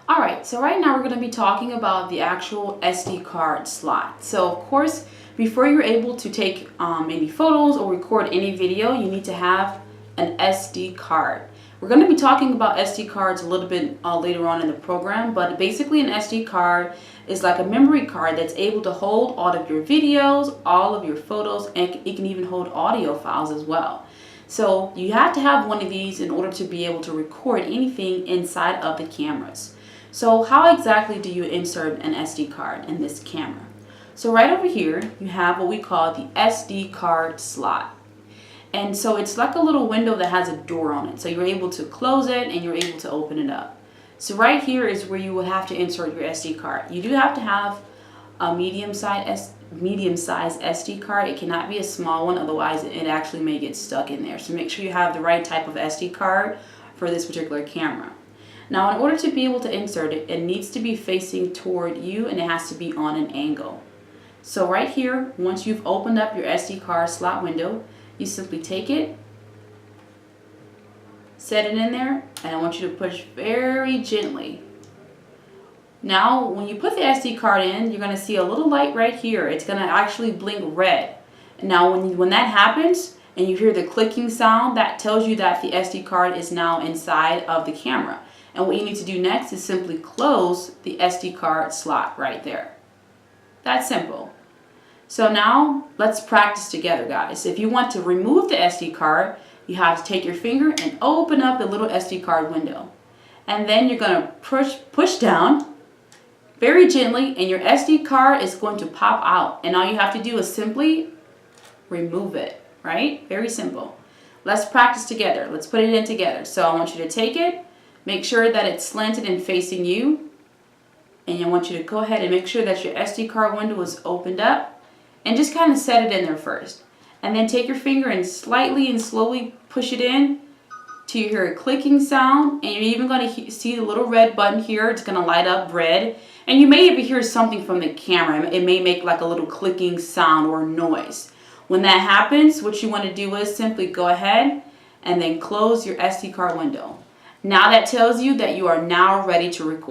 Alright, so right now we're going to be talking about the actual SD card slot. So of course, before you're able to take any photos or record any video, you need to have an SD card. We're going to be talking about SD cards a little bit later on in the program, but basically an SD card is like a memory card that's able to hold all of your videos, all of your photos, and it can even hold audio files as well. So you have to have one of these in order to be able to record anything inside of the cameras. So how exactly do you insert an SD card in this camera? So right over here, you have what we call the SD card slot. And so it's like a little window that has a door on it. So you're able to close it and you're able to open it up. So right here is where you will have to insert your SD card. You do have to have a medium-sized SD card. It cannot be a small one, otherwise it actually may get stuck in there. So make sure you have the right type of SD card for this particular camera. Now, in order to be able to insert it, it needs to be facing toward you and it has to be on an angle. So right here, once you've opened up your SD card slot window, you simply take it, set it in there, and I want you to push very gently. Now, when you put the SD card in, you're going to see a little light right here. It's going to actually blink red. Now, when that happens and you hear the clicking sound, that tells you that the SD card is now inside of the camera. And what you need to do next is simply close the SD card slot right there. That's simple. So now let's practice together, guys. If you want to remove the SD card, you have to take your finger and open up the little SD card window. And then you're going to push down very gently and your SD card is going to pop out. And all you have to do is simply remove it, right? Very simple. Let's practice together. Let's put it in together. So I want you to take it. Make sure that it's slanted and facing you. And I want you to go ahead and make sure that your SD card window is opened up. And just kind of set it in there first. And then take your finger and slightly and slowly push it in till you hear a clicking sound. And you're even going to see the little red button here. It's going to light up red. And you may even hear something from the camera. It may make like a little clicking sound or noise. When that happens, what you want to do is simply go ahead and then close your SD card window. Now that tells you that you are now ready to record.